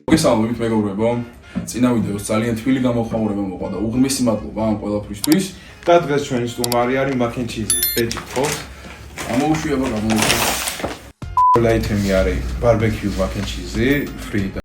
მოგესალმებით მეგობრებო. წინა ვიდეოს ძალიან თბილი გამოხმაურება მოყვა და უღრმესი მადლობა ამ ყველაფრისთვის. და დღეს ჩვენი სტუმარი არის მაკენჩიზი, ბეჯი ხო? გამოუშვება. აიტემი არის ბარბეკიუ მაკენჩიზი, ფრი და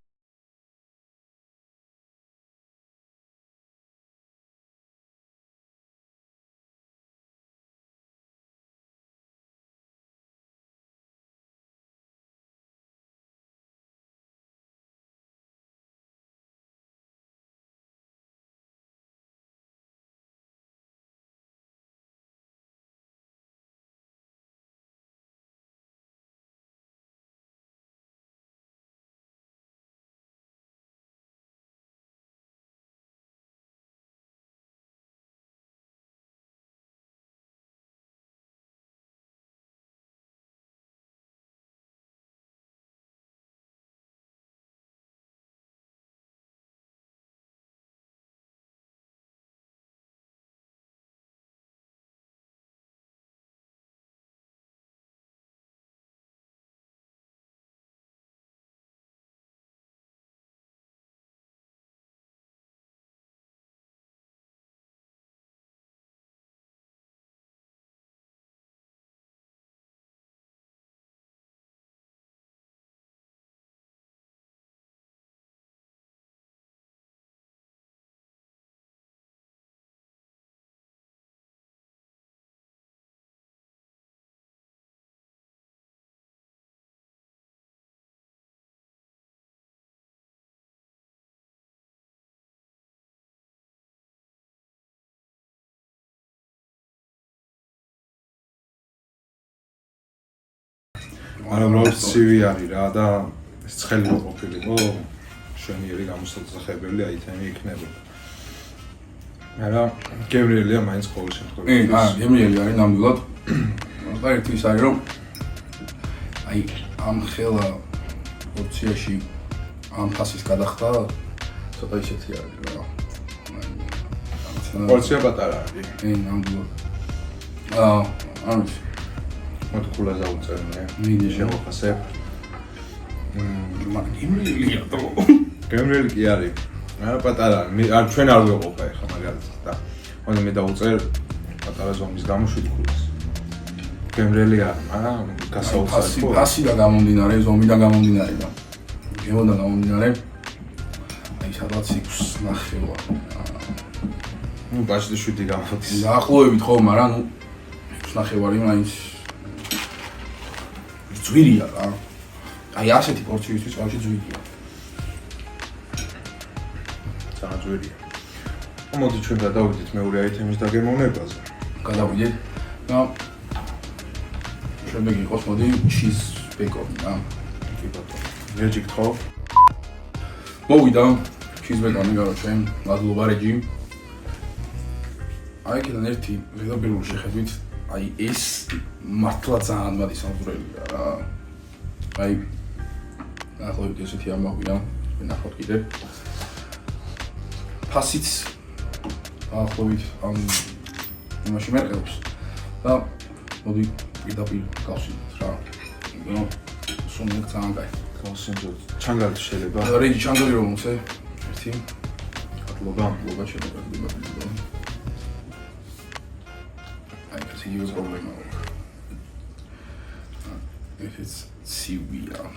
მაგრამ ცივი არის რა და ეს ცხელი რო ყოფილიყო შვენიერი გამოსახებელი აიტემი იქნებოდა. მაგრამ გემრიელია მაინც ყოველ შემთხვევაში. გემრიელი არის ნამდვილად. და ერთი ის არის რომ აი ამ ხელა პორციაში ამ ფასის გადახდა ცოტა ისეთი არის რა. პორცია პატარა არის. ნამდვილად. არის მოთხულას აუწერნე. მინდა შევაფასებ. გემრიელია თო. გემრიელი კი არის. პატარა არ ჩვენ არ ვეყოფა ეხლა მაგალითად და მოდი მე დავუწერ პატარა ზომის გამო 7 ქულას. გემრიელი არის, მაგრამ გასაოცარი ხო? ფასი და გამომდინარე, ზომიდან გამომდინარე და გემოდან გამომდინარე აი სადღაც 6.5 ნუ ბაჟდი 7 გამოდის. დაახლოებით ხო, მაგრამ ნუ 6.5 მაინც ძვირია რა. აი ასეთი პორციისთვის ყავში ძვირია. ძვირია. მოდი ჩვენ გადავიდეთ მეორე აიტემის დაგემოვნებაზე. გადავიდეთ და შემდეგ იყოს მოდი ჩიზ ბეკონი რა. კი ბატონო. რეჯი ხო? მოვიდა ჩიზ ბეკონი გარჩე, მადლობა რეჯი. აი კიდევ ერთი ზედაპირული შეხედვით აი ეს მართლა ძალიან მადი სამზურელია რა. აი ახლა ესეთი ამბავია, ნახოთ კიდე. ფასიც ახლა ამ იმაში მერყევს და მოდი პირდაპირ გავსინოთ რა. ნუ სუნი ძალიან კაი. გავსინოთ. ჩანგალი შეიძლება. რეჯი ჩანგალი რომ მოხსე? ერთი მადლობა. მადლობა შეიძლება. Serious problem. If it's severe.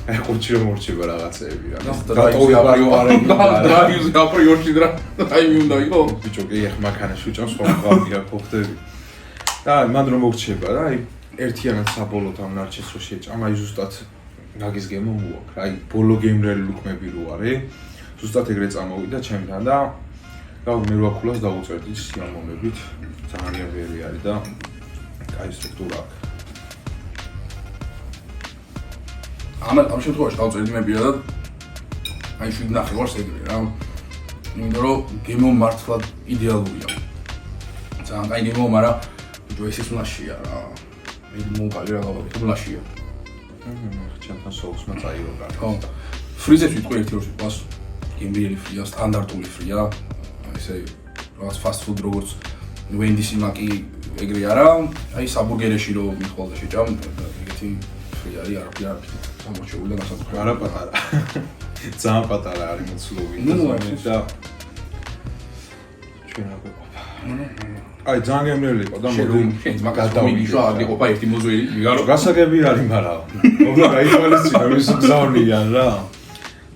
აი ყურჩი რომ მორჩება რაღაცეები რა. დრაიუზი აპრიორში დრაივი უნდა იყო. ბიჭო კი ახ მანქანაში უჭამს სხვა გავიგა ხოხდები. და მან რომ მორჩება რა, აი ერთიანად საბოლოოდ ამ ნარჩეს რო შეჭამ, აი ზუსტად ნაგის გემო მოაქვს. აი ბოლო გემრელი ლუკმები რო არის, ზუსტად ეგრე წამოვიდა ჩემთან და მე რო აქულას დავუწერდი სიამოვნებით. ძალიან ვერი არის და კაი სტრუქტურა აქვს. ამ შემთხვევაში დავწერდი მე პირადად აი 7.5 ვარს ეგრე რა. იმიტომ რომ გემო მართლად იდეალურია. ძალიან კაი გემო, მაგრამ ბიჭო ეს ვლაშია რა. მე მოვყავი რა გავაკეთე ვლაშია. ჩემთან სოუსმა წაიღო რა. ხო. ფრიზებს ვიტყვი ერთი-ორი სიტყვას. გემრიელი ფრია, სტანდარტული ფრია. ესე რაღაც fast food როგორც ვენდისი მაკი ეგრე არა. აი საბურგერეში რო მიხვალ და შეჭამ ეგეთი ფრია არის არაფერი არ არის. სამორჩეული და გასაფრთხო. არა პატარა. ძალიან პატარა არის მოცულობი და ჩვენ არ გვეყოფა. აი ძალიან გემრიელი იყო და მოდი გადავიდო არ იყო ერთი მოძველი ვიგარო გასაგები არის მაგრამ უნდა გაითვალისწინო ის გზავნიან რა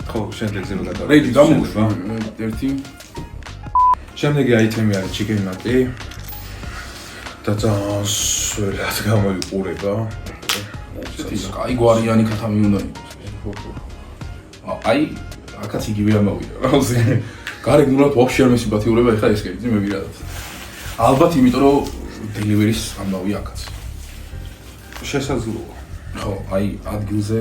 ხო შემდეგზე რომ გადავიდე რეიდი დამოუშვა ერთი შემდეგი აიტემი არის chicken nugget და ძალიან სველად გამოიყურება აი გვარიანი ქათამი უნდა იყოს აი აქაც იგივე ამოვიდა რა ზე გარეგნულად ვაფშე არ მესიბათიურება ეხლა ეს კერძი მე ვირადად ალბათ იმიტომ რომ დელივერის ამბავი აქაც შესაძლოა ხო აი ადგილზე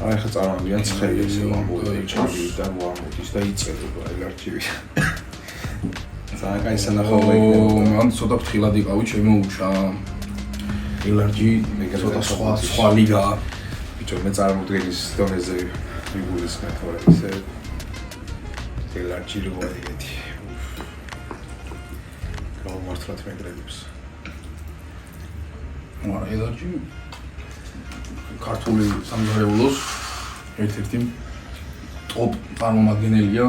აი ხა წარმოვიდნენ ცხელი ესე ვამბობ ჩავი და ვამბობ და იწერება აი არქივი ძალიან კაი სანახაობა იქნება მან ცოტა ფრთხილად იყავი შემოუჩა ელარჯი ცოტა სხვა ლიგა ბიჭო მე წარმოვდგენის დონეზე ვიგულის მეთორე ისე ელარჯი რო ეგეთი მართლაც მეგრელებს. არა, ელარჯი ქართული სამზარეულოს ერთ-ერთი ტოპ წარმომადგენელია.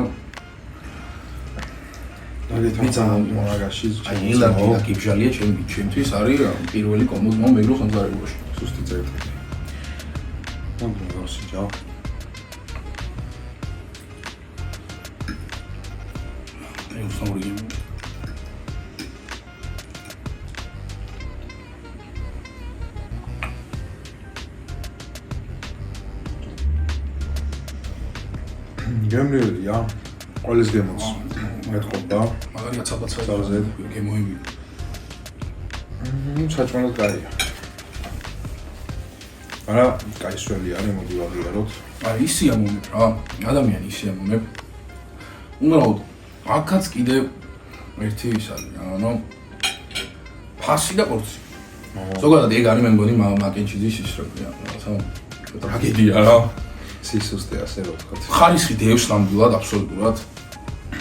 მაგაში აი ელარჯი და კიბჟალია ჩემთვის არის პირველი კომბო მეგრო სამზარეულოში. სუსტი წერტილი. მომგოსი ჯა. აი უსაური გემრიელია ყოველს გემოს მეთქობა მაგარია ცალ-ცალ გემოები საჭმელად კაია არა კაი სველი არის მოდი ვაღიაროთ აი ისია მომებ რა ადამიანი ისია მომებ უბრალოდ აქაც კიდევ ერთი ის არის ანუ ფასი და პორცი ზოგადად ეგ არის მე მგონი მაკენჩიზის ის რა რაღაცა ტრაგედია რა სისუსტე ასე რომ ვთქვათ. ხარისხი დევს ნამდვილად აბსოლუტურად.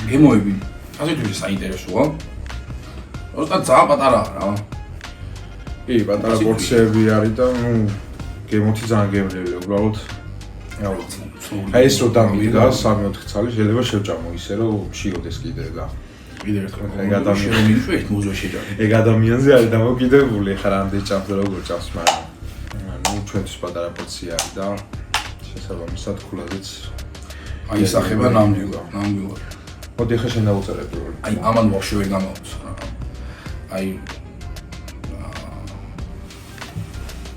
გემოები ასეთი საინტერესოა. უბრალოდ ძალიან პატარაა რა. კი, პატარა პორციები არის და ნუ გემოთი ძალიან გემრიელია, უბრალოდ აი ეს რო დამიდგა 3-4 წელი შეიძლება შევჭამო ისე რომ შიოდეს კიდე და კიდე ერთხელ ეგ ადამიანი მიშვით მუზო შეჯამი. ეგ ადამიანზე არის დამოკიდებული, ხა რამდენი ჭამს და როგორ ჭამს, მაგრამ ნუ ჩვენთვის პატარა პორცია არის და შესაბამისად ქულაზეც აი სახება ნამდვილად. მოდი ხა შენ დავუწერებ პირველ. აი ამან ვაფშე ვერ გამაქვს. აი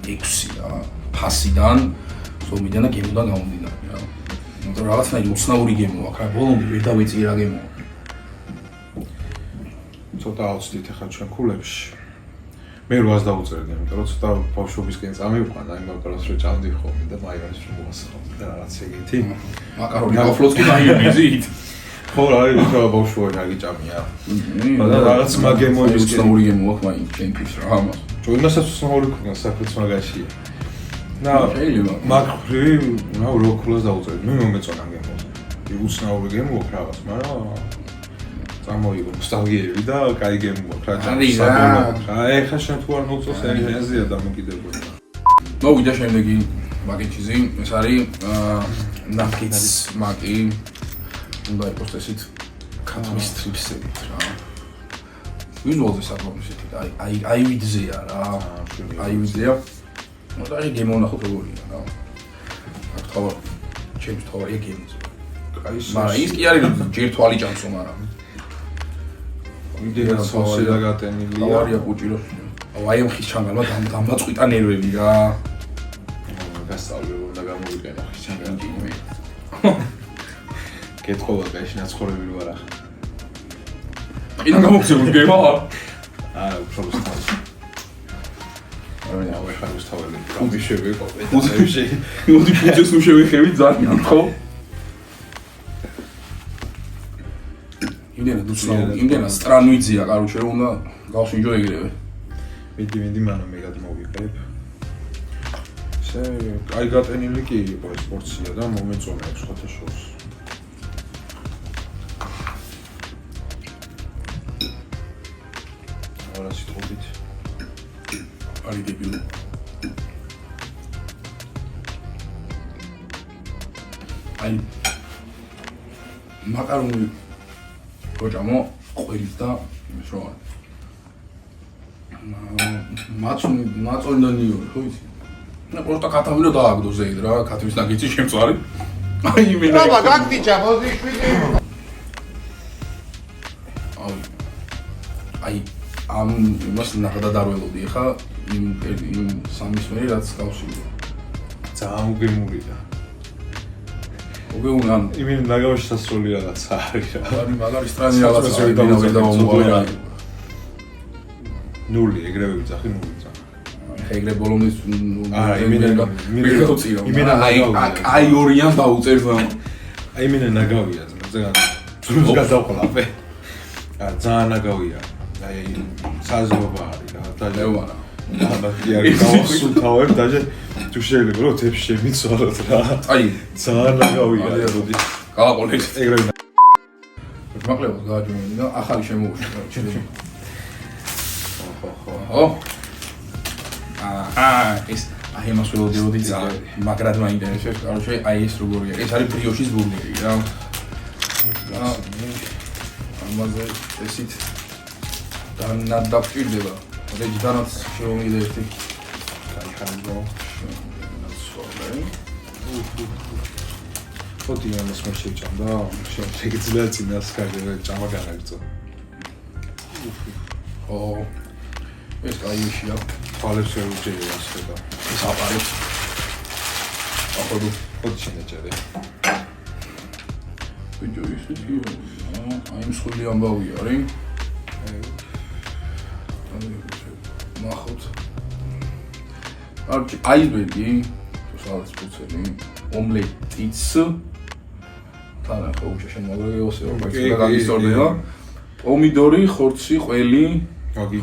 6 რა ფასიდან ზომიდან და გემოდან გამომდინარე რა. იმიტომ რაღაცნაირი უცნაური გემო აქვს რა. ბოლომდე ვერ დავიწყე რა გემო. ცოტა ავწდით ხა ჩვენ ქულებში. მე 800 დავუწერდი, იმიტომ რომ ცოტა ბავშვობისკენ წამივყვანა, იმ მაკარონს რო ჭამდი ხოლმე და მაიონეზს რო მოვასხავდი და რაღაც ეგეთი. მაკარონი გაფლოცკი მაიონეზით. ხო რა, ის რა ბავშვობი რა გიჭამია. და რაღაც მაგემოების უცნაური გემო აქვს მაინც ჩემთვის რა ამას. ჩვენასაც უცნაური ქონა საფრთხის მაგაშია. და მაგრი რა როკულას დავუწერდი. მე მომეწონა გემოზე. ის უცნაური გემო აქვს რაღაც, მაგრამ ამოიღო ნოსტალგიები და კაი გემო აქვს რა საბოლოოდ. აი ხა შენ თუ არ მოგწონს ეზია დამოკიდებული. მოვიდა შემდეგი მაკენჩიზი, ეს არის ნაგეტს მაკი. უნდა იყოს ესეთ ქათმის სტრიპსებით რა. ვიზუალზე საკმაოდ ისეთი აი ვიძეა რა. აი ვიძეა. და აი გემოვნახოთ როგორია რა. აქ თავი ჩემს თავია გემოზე. აი მაგრამ ის კი არის ჯერ თვალი ჭამსო, მაგრამ იმდენად სოსი და გატენილია. ავარია კუჭირო. აი ამ ხის ჩანგალმა დამაწყვიტა ნერვები რა. გასწავლე უნდა გამოვიყენო ხის ჩანგალი. კეთხოვა გაიშნა ცხოვრები ვარ ახლა. კიდევ გამოგზავნე გემა? არა, უფრო სწორად. არა, ახლა მოსთაველი. გამიშევი ყობე. მოდი ფუძეს ნუ შევეხები ძალიან, ხო? იმდენად სტრანუიძია, კაროჩე, რომ უნდა გავსინჯო ეგრევე. მიდი მანო მე გადმოვიყებ. აი გატენილი კი იყო ეს პორცია და მომეწონა აქვს ხოთაშორს. არა სიტყვით. არის დებილი. აი მაკარონი გოჭამო ყველით და ის რა არის. მაწონდანიო, ხო იცი? და просто კატავინო დააგდო ზეიდ რა, კატვის ნაგიცი შემწარი. აი იმენა. აბა გაგდიჭა ბოზიშვილი. აი ამ იმას ნახდა დარველოდი ხა იმ სამის მე რაც გავსვიდო. ძალიან უგემურია. უგემურან იმენ ნაგავში სასროლი რაღაცა არის რა. არის მაგარი სტრანი რაღაცა არის და მომოვიდა. ნული ეგრევე ვიძახი ნული ძახი. ეგრე ბოლომდე არა იმენა აი ორიან დაუწერდა. აი იმენა ნაგავია ზოგადად. თუნდაც გადავყოლაფე. ძალიან ნაგავია. აი საზოგადოება არის რა. დაეوارა. აბა გავასულთავებ და თუ შეიძლება რომ თებში შემიცვალოთ რა. აი ძალიან ნაგავია როდი. გააყოლეთ ეგრევე. მაკლებად გააჯვენი და ახალი შემოუშვა ჩემში. ხო. ეს აი მას ველოდიოდი მაგრად მაინტერესებს, კაროჩე, აი ეს როგორია. ეს არის ბრიოშის ბურგერი რა. ამაზე ესით დანადაფჭირდება. რეჯდანაც შევომიდე ერთი. კაიხანო. ხოთი ამას მე შეჭამდა, შეგიძლია წინას კარგად ჭამა განაგრძო. ო ეს კაიშია. თვალებს ვერ უჭერია ასება. ეს აპარებს. აყოლო. ხოთი შენეჭერე. ვიდეო ისეთი. აი მსხვილი ამბავია, რა? ნახოთ. აიზბერგი, სალაც ფუცელი, ომლეტიც. თან ახლა უჩაშენ მაგრეგოსე ორბაიცა გაგისტორდება. პომიდორი, ხორცი, ყველი.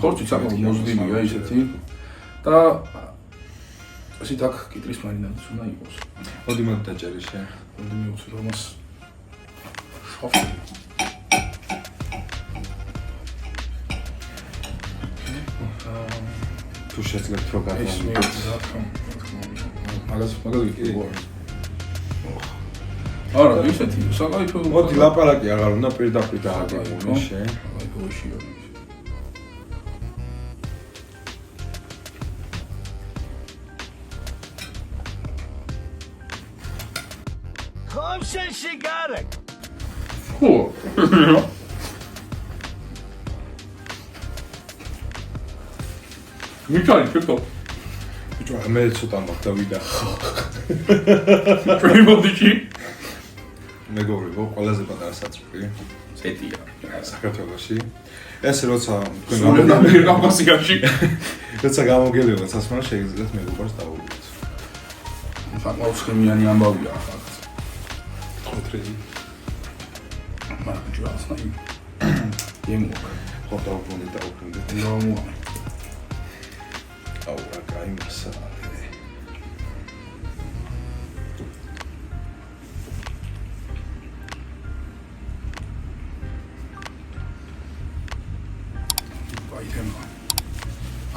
ხორცი საკმაოდ მოზრდილია ისეთი. და ასეთ აქ კიტრის მარინადიც უნდა იყოს. მოდი მოდ დაჭერი შე. მოდი მივუწირო მას. შოფი. თუ შეძლებ რო ეს გადავიდე. მაგაზე კი. არა, ისეთი, საკაიფო. მოდი ლაპარაკი აღარ უნდა პირდაპირ დააგებული შე. საკაიფოში არის. خب شنشگارک ხო. მიქარი ჩეკო. ბიჭო, მე ცოტა მაგ დავიდა. ჩვენი მოდიჩი. მეგობრებო, ყველაზე პატარა საწვრთი ზეტია. საქართველოში. ეს როცა სულ კავკასიაში. როცა გამოგელება სასმარო შეგიძლიათ მეგობრს დაუბრუნოთ. საკმაოდ ხმიანი ამბავია ახლა. ხოთრედი. მაგრამ ჯვარსნაი. ემო. ხო დაუბრუნდით. ნომო. აუ რა კაი მასაა.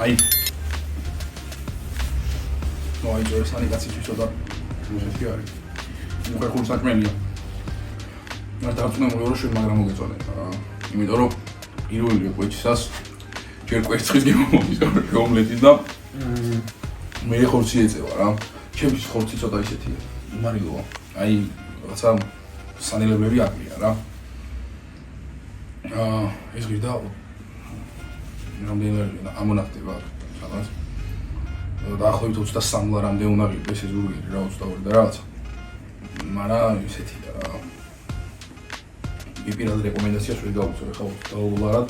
აი ნოი ჯერსანი გაცი ცოტა მუსიკი არის უკვე ხურ საქმეა არ დარწმუნე მოიორო მაგრამ მოგეწონე იმიტომ რომ პირველი კვეჩისას ჯერ კვერცხის გემომის ომლეტი და მე ხორცი ეწევა რა. ჩემთვის ხორცი ცოტა ისეთია. იმარილოა. აი, რაცა სანელებლები აკლია რა. ეს გიდა რამდენიმე ამონახტება სადაც. დაახლოებით 23 ლარამდე უნდა იყოს ეს ბურგერი რა 22 და რაღაცა. მაგრამ ისეთია რა. პირადად რეკომენდაციას ვერ გავუწევ ხა 20 ლარად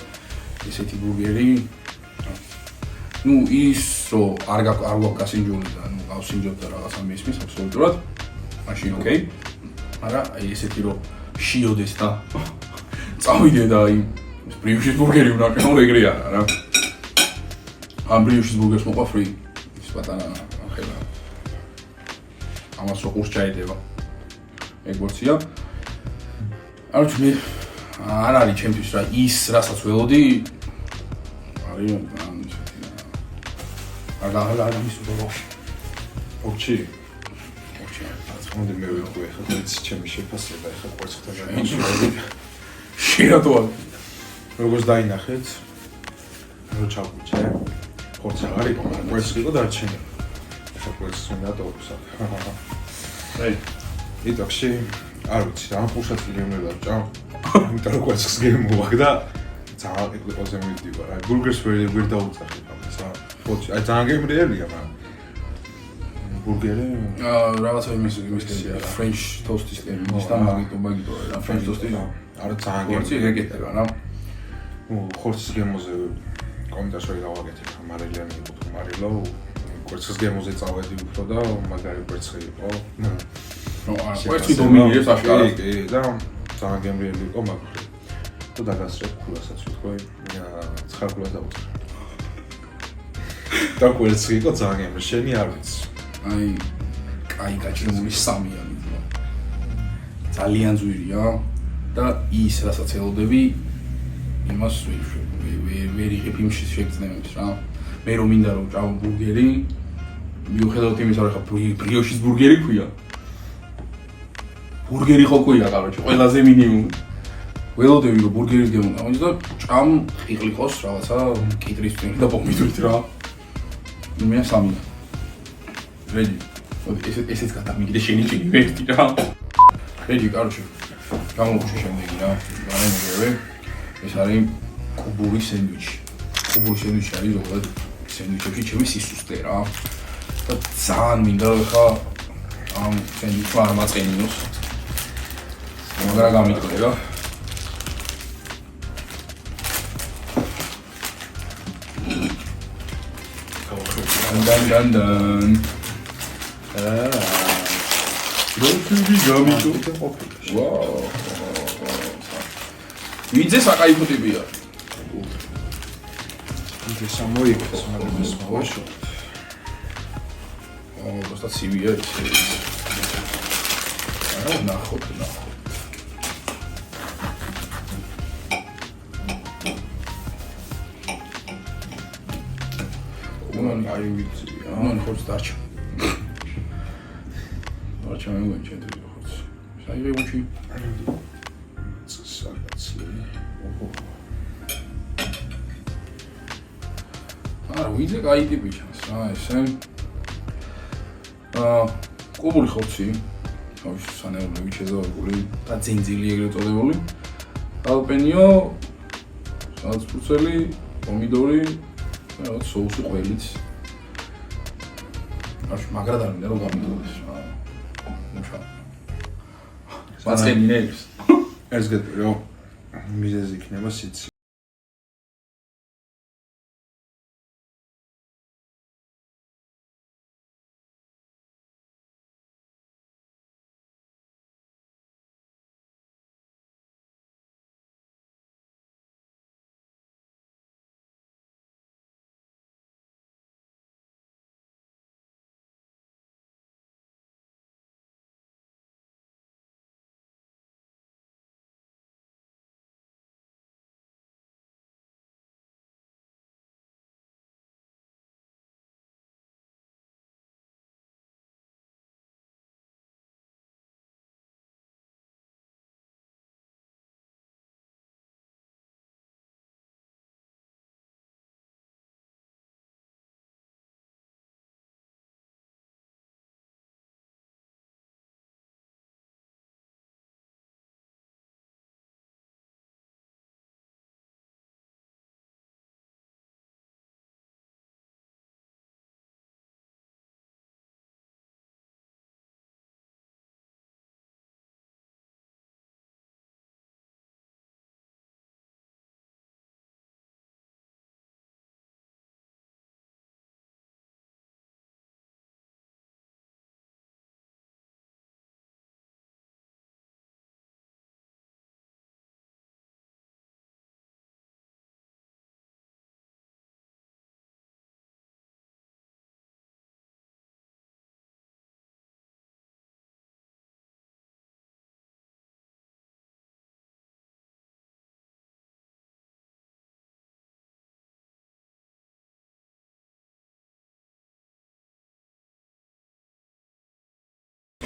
ესეთი ბურგერი. ნუ ის რომ არ გაკასინჯული და ნუ გავსინჯოთ და რაღაცა მისმის აბსოლუტურად. მაშინ ოკეი. მაგრამ აი ესეთი რომ შიოდეს და წავიდე და აი ბრიუშის ბურგერი უნდა ყნო ეგრე არა რა. ამ ბრიუშის ბურგერს მოყვა ფრი. ის პატარა ხელა. ამას რო ყურს ჩაედება. ეგ ვორცია. არც მე არ არის ჩემთვის რა ის რასაც ველოდი არის არ გამისურვო. ოქჩი. მოდი მე ვიყო ახლა მეც ჩემი შეფასება ახლა კვერცხთან გამიშურები. შირატოა. როგორც დაინახეთ, რო ჩავგვიჩე, ხორცი არ იყო, მაგრამ კვერცხი იყო დარჩენილი. ახლა კვერცხს უნდა დავუსა. აი, იტოქში არ ვიცი, რა ხუშად გემრილა ჭა. იმიტომ რომ კვერცხს გემოვაგ და ძალიან ეკლიპოზე მივდივარ. აი, ბურგერს ვერ დაუწახებ ამას. აი, ძალიან გემრიელია, მაგრამ ბურგერი რაღაცა იმის ფრენჩ ტოსტის ტემის და მაგიტო რა ფრენჩ ტოსტი არა ძალიან ხორცი ეგეთება რა. ხორცის გემოზე კომენტარს ვერ გავაკეთებ, მარილიანი იყო თუ მარილო, კვერცხის გემოზე წავედი უფრო და მაგარი კვერცხი იყო. ნუ კვერცხი დომინირებს აშკარად. კი, და ძალიან გემრიელი იყო მაგარი. თუ დაგასწრებ ქულასაც ვთქვი, 9 ქულას დავუწერ. და კვერცხი იყო ძალიან გემრიელი, შენი არ ვიცი. აი, კაი გაჭრებული სამია მიდო. ძალიან ძვირია და ის რასაც ელოდები იმას ვერ იღებ იმ შეგრძნებებს რა. მე რომ მინდა რომ ჭამ ბურგერი, მიუხედავად იმისა რომ ხა ბრიოშის ბურგერი ქვია. ბურგერი ხო ქვია, კაროჩე, ყველაზე მინიმუმ. ველოდები რომ ბურგერის გემო გამოდის და ჭამ ყიყლიყოს რაღაცა კიტრის წინ და პომიდორით რა. იმეა სამია. რეჯი, ესეც გადამიგდე შენი ერთი რა. რეჯი, კაროჩე, გამოვუშვი შემდეგი რა. გამომიგრევე. ეს არის კუბური სენდვიჩი. კუბური სენდვიჩი არის ზოგადად სენდვიჩებში ჩემი სისუსტე რა. და ძალიან მინდა რომ ხა ამ სენდვიჩს არ მაწყენინოს. მაგრამ გამიტყრე რა. დან. როთი გამიტო ყოფილი. ვაუ. ვიძე საკაიფო ტიპია. ვიძე სამოიქეს, მაგრამ ეს მოაშო. просто ცივია ესე. არა, ნახოთ. აი ვიცი, ხორცს დარჩა. დარჩა მე ვენჩენ თუ ხორცს. საერთოდ უჩი. არა, ვიძე კაი ტიპი ჩანს რა ესე. კუბური ხორცი, თავის სანელებლები შეზავებული და ძინძილი ეგრეთ წოდებული. ალპენიო, სალცფურცელი, პომიდორი, რაღაც соуსი ყველით. აშ მაგრად არ მინდა რომ გამიტოვდეს რა. მუშა. მასკენინებს. ეს გეტყვი რომ მიზეზი იქნება სიცი.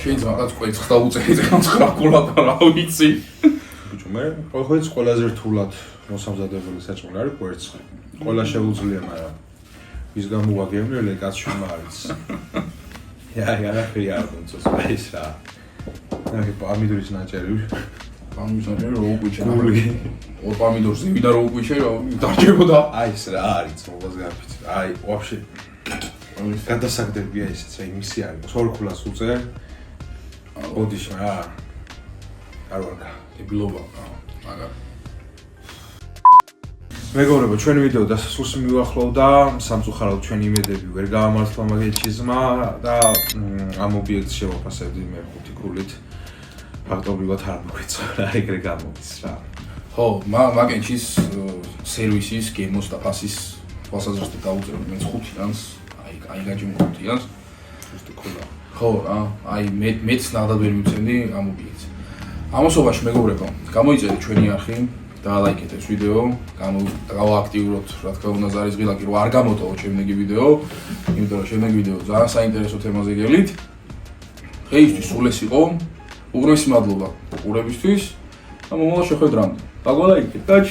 შეიძლება რაღაც კვერცხს დაუწერეთ ამ 9 კულაკა რა ვიცი. ბიჭო, მე ყოველთვის ყველაზე რთულად მოსამზადებელი საჭმელი არის კვერცხი. ყველა შეუძლია, მაგრამ ის გამოვაგემრიელე კაცშუმა არის. არაფერი არ მომწონს ეს რა. ნახე პამიდორის ნაჭერი. პამიდორის ნაჭერი რო უყვიჩე. ორ პამიდორს ვიდა რო უყვიჩე, დარჩებოდა. აი ეს რა არის მოგას გაფიცი. აი, ვაფშე გადასაგდებია ესეც, აი მისი არის. სორქულას უწერ. ოდიშ რა. არ ვარგა. დებილობა, მაგრამ მეგობრებო, ჩვენი ვიდეო დასასრულს მივახლოვდა. სამწუხაროდ ჩვენი იმედები ვერ გაამართლა მაგეთი ზმა და ამ ობიექტს შევაფასებდი მე 5 ქულით. ფაქტობრივად არ მოგვიწევა რა ეგრე გამოდის რა. ხო, მაგენჩის სერვისის, გემოს და ფასის თვალსაზრისით დაუწერდი მე 5-იანს, აი გაჯიმ 5-იანს. ზუსტი ქულა. ხო რა, აი მეც ნახდად ვერ მივცემდი ამ ობიექტს. ამასობაში მეგობრებო, გამოიწერეთ ჩვენი არხი და ლაიქეთ ეს ვიდეო, გავააქტიუროთ, რა თქმა უნდა, ზარისღილაკი რომ არ გამოტოვოთ შემდეგი ვიდეო, იმიტომ რომ შემდეგი ვიდეო ძალიან საინტერესო თემაზე გევლით. დღეისთვის სულ ეს იყო. უღრმესი მადლობა ყურებისთვის და მომავალ შეხვედრამდე. დაგვალაიქეთ, კაჩ.